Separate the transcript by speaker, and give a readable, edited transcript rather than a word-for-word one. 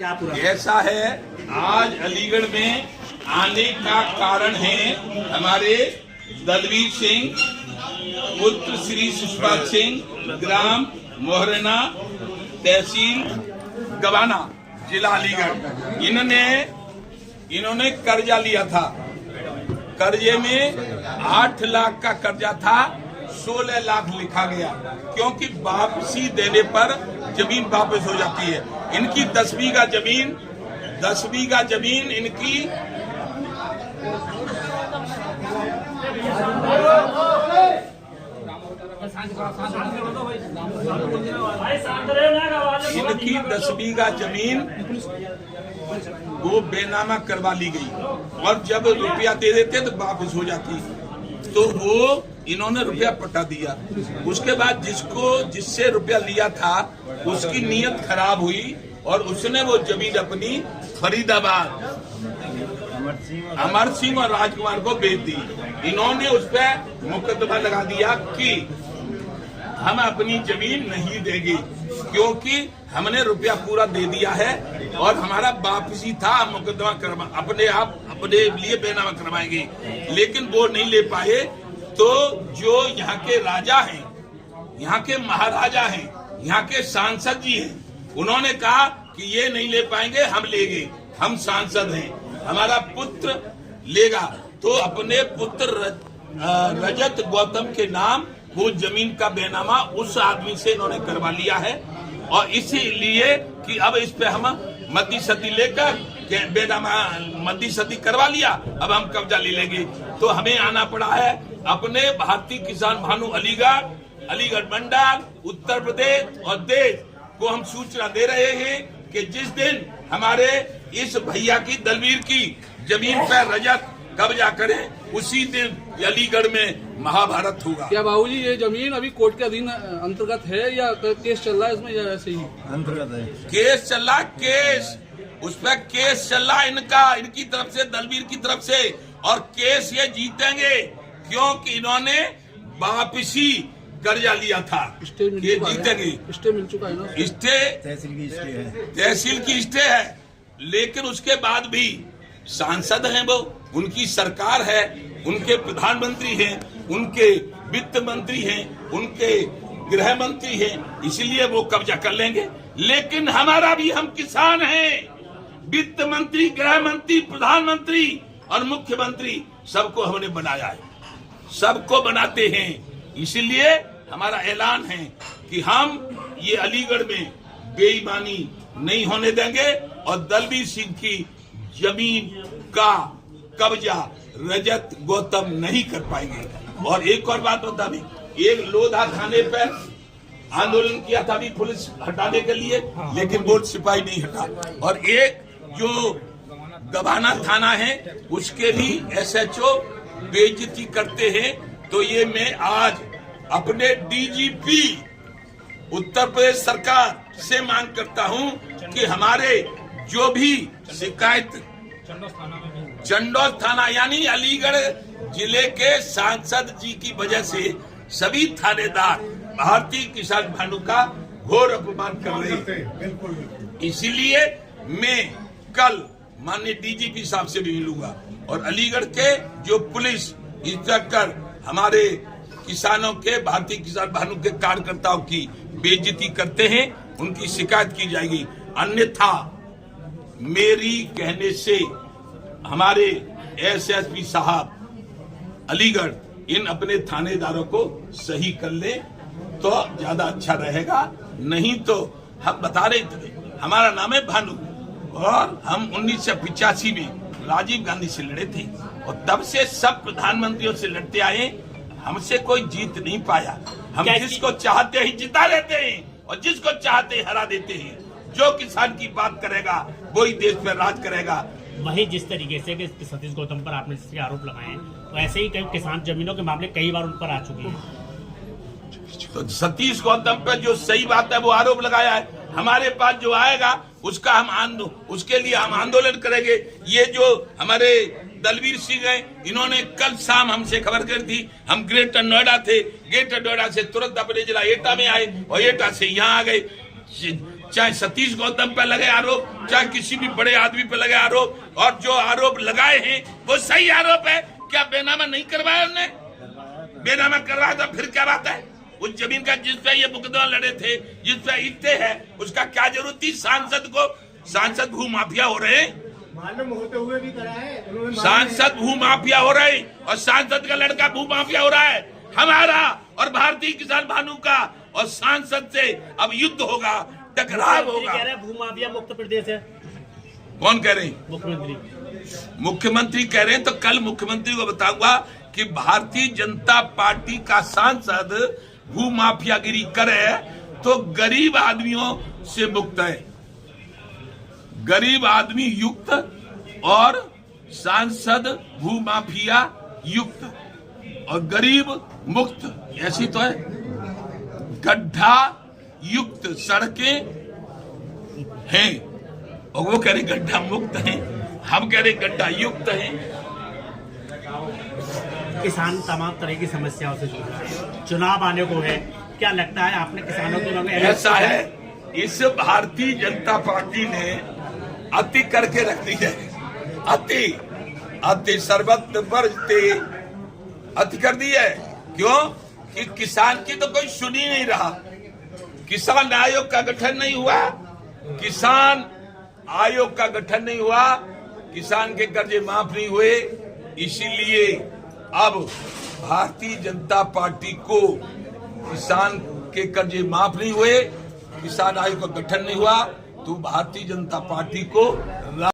Speaker 1: ऐसा है, आज अलीगढ़ में आने का कारण है हमारे दलवीर सिंह पुत्र श्री सुषपाल सिंह, ग्राम मोहरना, तहसील गवाना, जिला अलीगढ़। इन्होंने कर्जा लिया था। कर्जे में 8 लाख का कर्जा था, 16 लाख लिखा गया, क्योंकि वापसी देने पर जमीन वापस हो जाती है। इनकी 10 बीघा जमीन इनकी इनकी 10 बीघा जमीन वो बेनामा करवा ली गई, और जब रुपया दे देते तो वापस हो जाती, तो वो इन्होंने रुपया पटा दिया। उसके बाद जिससे रुपया लिया था उसकी नीयत खराब हुई और उसने वो जमीन अपनी फरीदाबाद अमर सिंह और राजकुमार को बेच दी। इन्होंने उस पर मुकदमा लगा दिया कि हम अपनी जमीन नहीं देंगे, क्योंकि हमने रुपया पूरा दे दिया है और हमारा वापसी था, मुकदमा अपने लिए बेनामा करवाएंगे। लेकिन वो नहीं ले पाए, तो जो यहाँ के राजा हैं, यहाँ के महाराजा हैं, यहाँ के सांसद जी हैं, उन्होंने कहा कि ये नहीं ले पाएंगे, हम लेंगे, हम सांसद हैं, हमारा पुत्र लेगा। तो अपने पुत्र रजत गौतम के नाम वो जमीन का बेनामा उस आदमी से इन्होंने करवा लिया है, और इसीलिए कि अब इस पे हम मद्दी सदी लेकर बेनामा मद्दी सदी करवा लिया, अब हम कब्जा ले लेंगे। तो हमें आना पड़ा है अपने भारतीय किसान भानु अलीगढ़ मंडल, उत्तर प्रदेश और देश को हम सूचना दे रहे हैं कि जिस दिन हमारे इस भैया की दलवीर की जमीन पर रजत कब्जा करें, उसी दिन अलीगढ़ में महाभारत होगा।
Speaker 2: क्या बाबूजी ये जमीन अभी कोर्ट के अधीन अंतर्गत है या केस चल रहा है इसमें, या ऐसे ही
Speaker 3: अंतर्गत है?
Speaker 1: केस चल रहा, उस पर केस चल रहा इनकी तरफ से, दलवीर की तरफ से, और केस ये जीतेंगे क्योंकि इन्होंने वापसी कर्जा लिया था। ये जीतेंगे।
Speaker 2: स्टे मिल चुका है ना?
Speaker 1: स्टे तहसील की स्टे है, लेकिन उसके बाद भी सांसद हैं वो, उनकी सरकार है, उनके प्रधानमंत्री हैं, उनके वित्त मंत्री हैं, उनके गृह मंत्री हैं, इसलिए वो कब्जा कर लेंगे। लेकिन हमारा भी, हम किसान हैं, वित्त मंत्री, गृह मंत्री, प्रधानमंत्री और मुख्यमंत्री सबको हमने बनाया है, सबको बनाते हैं। इसलिए हमारा ऐलान है कि हम ये अलीगढ़ में बेईमानी नहीं होने देंगे और दलवीर सिंह की जमीन का कब्जा रजत गौतम नहीं कर पाएंगे। और एक और बात बता भी, एक लोधा थाने पर आंदोलन किया था भी पुलिस हटाने के लिए, लेकिन वो सिपाही नहीं हटा, और एक जो गवाना थाना है उसके भी SHO बेइज्जती करते हैं। तो ये मैं आज अपने DGP उत्तर प्रदेश सरकार से मांग करता हूं कि हमारे जो भी शिकायत चंडोल थाना यानी अलीगढ़ जिले के सांसद जी की वजह से सभी थानेदार भारतीय किसान भानु का घोर अपमान कर रहे हैं। इसीलिए मैं कल माननीय DGP साहब से भी मिलूंगा, और अलीगढ़ के जो पुलिस इंस्पेक्टर हमारे किसानों के, भारतीय किसान भानु के कार्यकर्ताओं की बेइज्जती करते हैं, उनकी शिकायत की जाएगी। अन्यथा मेरी कहने से हमारे SSP साहब अलीगढ़ इन अपने थानेदारों को सही कर ले तो ज्यादा अच्छा रहेगा। नहीं तो हम बता रहे थे, हमारा नाम है भानु, और हम 1985 में राजीव गांधी से लड़े थे, और तब से सब प्रधानमंत्रियों से लड़ते आए, हमसे कोई जीत नहीं पाया। हम जिसको चाहते ही जिता लेते हैं और जिसको चाहते ही हरा देते हैं। जो किसान की बात करेगा वही देश पर राज करेगा।
Speaker 4: वही जिस तरीके से कि सतीश गौतम पर आपने जिसके आरोप लगाए हैं, तो ऐसे ही कई किसान जमीनों के मामले कई बार उन पर आ चुके हैं।
Speaker 1: तो सतीश गौतम पर जो सही बात है वो आरोप लगाया है, हमारे पास जो आएगा उसके लिए हम आंदोलन करेंगे। ये जो हमारे दलवीर सिंह हैं, इन्होंने कल शाम हमसे खबर कर दी, हम ग्रेटर नोएडा थे, ग्रेटर नोएडा से तुरंत अपने जिला एटा में आए और एटा से यहाँ आ गए। चाहे सतीश गौतम पे लगे आरोप, चाहे किसी भी बड़े आदमी पे लगे आरोप, और जो आरोप लगाए हैं वो सही आरोप है। क्या बेनामा नहीं करवाया उन्होंने? बेनामा करवाया तो फिर क्या बात है? उस जमीन का जिस पे ये मुकदमा लड़े थे, जिस पे ईटे है, उसका क्या जरूरत थी सांसद को? सांसद भू माफिया हो रहे हैं,
Speaker 3: मालूम होते हुए भी करा है
Speaker 1: सांसद भू माफिया हो रहे हैं, और सांसद का लड़का भू माफिया हो रहा है। हमारा और भारतीय किसान भानु का और सांसद से अब युद्ध होगा, टकराव होगा।
Speaker 4: कह रहे हैं भूमाफिया मुक्त प्रदेश है।
Speaker 1: कौन कह रहे हैं?
Speaker 4: मुख्यमंत्री।
Speaker 1: मुख्यमंत्री कह रहे हैं तो कल मुख्यमंत्री को बताऊंगा कि भारतीय जनता पार्टी का सांसद भू माफियागिरी करे तो गरीब आदमियों से मुक्त है। गरीब आदमी युक्त और सांसद भू माफिया युक्त और गरीब मुक्त, ऐसी तो है। गड्ढा युक्त सड़कें हैं और वो कह रहे गड्ढा मुक्त हैं, हम कह रहे गड्ढा युक्त हैं।
Speaker 4: किसान तमाम तरह की समस्याओं से जूझ रहे हैं, चुनाव आने को है, क्या लगता है आपने किसानों के में
Speaker 1: ऐसा है, इस भारतीय जनता पार्टी ने अति करके रख दी है। अति सर्वत्र बरजते अति कर दी है। क्यों? कि किसान की तो कोई सुन ही नहीं रहा। किसान आयोग का गठन नहीं हुआ, किसान आयोग का गठन नहीं हुआ, किसान के कर्जे माफ नहीं हुए। इसीलिए अब भारतीय जनता पार्टी को किसान के कर्जे माफ नहीं हुए, किसान आयोग का गठन नहीं हुआ, तो भारतीय जनता पार्टी को